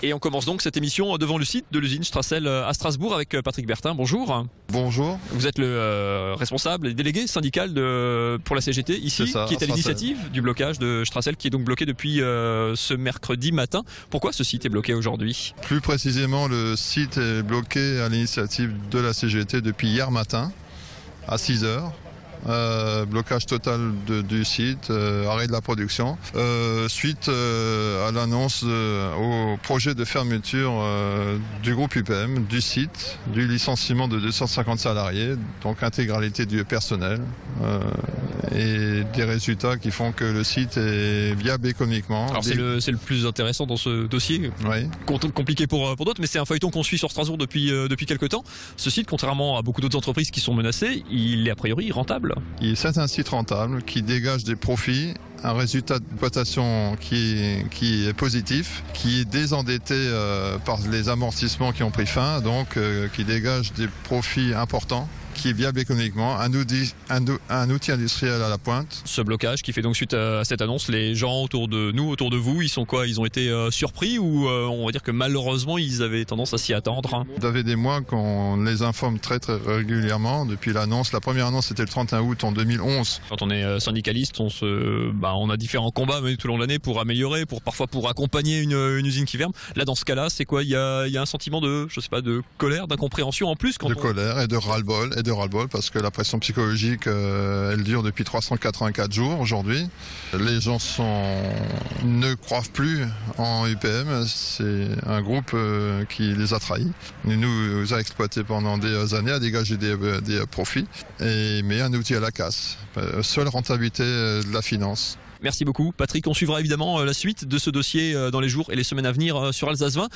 Et on commence donc cette émission devant le site de l'usine Strassel à Strasbourg avec Patrick Bertin. Bonjour. Bonjour. Vous êtes le responsable et délégué syndical pour la CGT ici, qui est à l'initiative du blocage de Strassel, qui est donc bloqué depuis ce mercredi matin. Pourquoi ce site est bloqué aujourd'hui? Plus précisément, le site est bloqué à l'initiative de la CGT depuis hier matin à 6 heures. Blocage total du site, arrêt de la production, suite à l'annonce au projet de fermeture du groupe UPM, du site, du licenciement de 250 salariés, donc intégralité du personnel, et des résultats qui font que le site est viable économiquement. Alors c'est le plus intéressant dans ce dossier, oui. Compliqué pour d'autres, mais c'est un feuilleton qu'on suit sur Strasbourg depuis quelques temps. Ce site, contrairement à beaucoup d'autres entreprises qui sont menacées, il est a priori rentable. C'est un site rentable qui dégage des profits, un résultat d'exploitation qui est positif, qui est désendetté par les amortissements qui ont pris fin, donc qui dégage des profits importants, qui est viable économiquement, un outil industriel à la pointe. Ce blocage qui fait donc suite à cette annonce, les gens autour de nous, autour de vous, ils sont quoi? Ils ont été surpris ou on va dire que malheureusement ils avaient tendance à s'y attendre? Ça fait des mois qu'on les informe très régulièrement depuis l'annonce. La première annonce c'était le 31 août en 2011. Quand on est syndicaliste, on a différents combats menés tout au long de l'année pour améliorer, parfois pour accompagner une usine qui ferme. Là dans ce cas-là, c'est quoi? Il y a un sentiment de colère, d'incompréhension en plus colère et de ras-le-bol. Parce que la pression psychologique elle dure depuis 384 jours aujourd'hui. Les gens ne croient plus en UPM, c'est un groupe qui les a trahis. Il nous a exploités pendant des années, a dégagé des profits, mais un outil à la casse. Seule rentabilité de la finance. Merci beaucoup Patrick, on suivra évidemment la suite de ce dossier dans les jours et les semaines à venir sur Alsace 20.